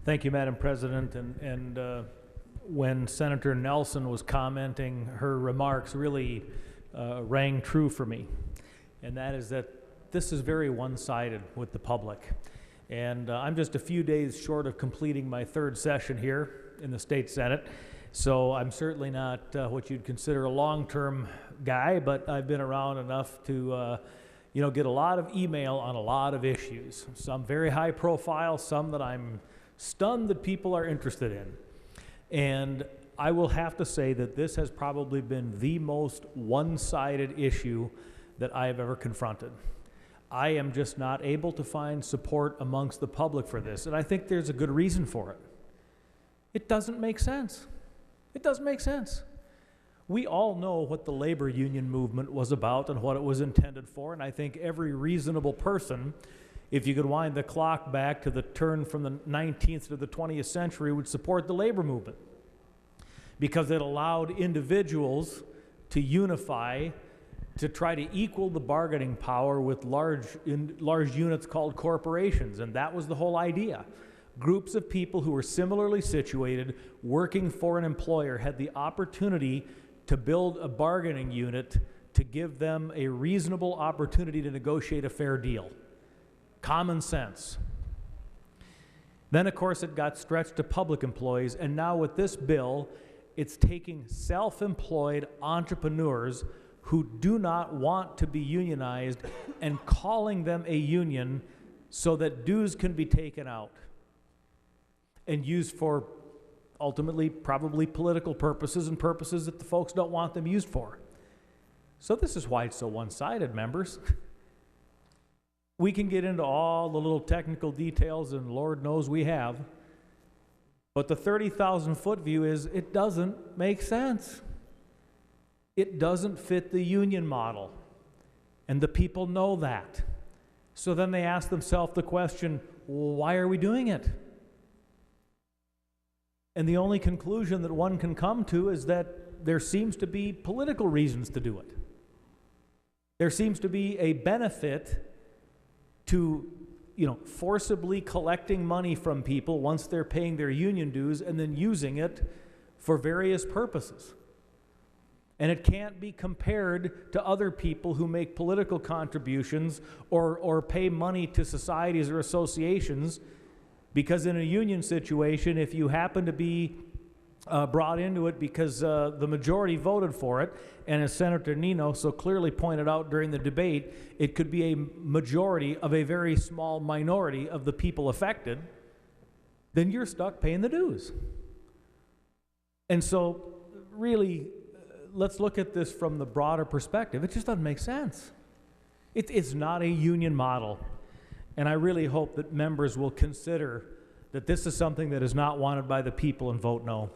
Thank you, Madam President. When Senator Nelson was commenting, her remarks really rang true for me. And that is that this is very one-sided with the public. And I'm just a few days short of completing my third session here in the State Senate. So I'm certainly not what you'd consider a long-term guy, but I've been around enough to get a lot of email on a lot of issues. Some very high profile, some that I'm stunned that people are interested in. And I will have to say that this has probably been the most one-sided issue that I have ever confronted. I am just not able to find support amongst the public for this, and I think there's a good reason for it. It doesn't make sense. It doesn't make sense. We all know what the labor union movement was about and what it was intended for, and I think every reasonable person, if you could wind the clock back to the turn from the 19th to the 20th century, would support the labor movement because it allowed individuals to unify to try to equal the bargaining power with large units called corporations, and that was the whole idea. Groups of people who were similarly situated working for an employer had the opportunity to build a bargaining unit to give them a reasonable opportunity to negotiate a fair deal. Common sense. Then, of course, it got stretched to public employees, and now with this bill, it's taking self-employed entrepreneurs who do not want to be unionized and calling them a union so that dues can be taken out and used for ultimately probably political purposes and purposes that the folks don't want them used for. So this is why it's so one-sided, members. We can get into all the little technical details, and Lord knows we have, but the 30,000-foot view is it doesn't make sense. It doesn't fit the union model, and the people know that. So then they ask themselves the question, well, why are we doing it? And the only conclusion that one can come to is that there seems to be political reasons to do it. There seems to be a benefit to forcibly collecting money from people once they're paying their union dues and then using it for various purposes. And it can't be compared to other people who make political contributions or pay money to societies or associations, because in a union situation, if you happen to be brought into it because the majority voted for it, and as Senator Nino so clearly pointed out during the debate, it could be a majority of a very small minority of the people affected, then you're stuck paying the dues. And so really, let's look at this from the broader perspective. It just doesn't make sense. It's not a union model. And I really hope that members will consider that this is something that is not wanted by the people and vote no.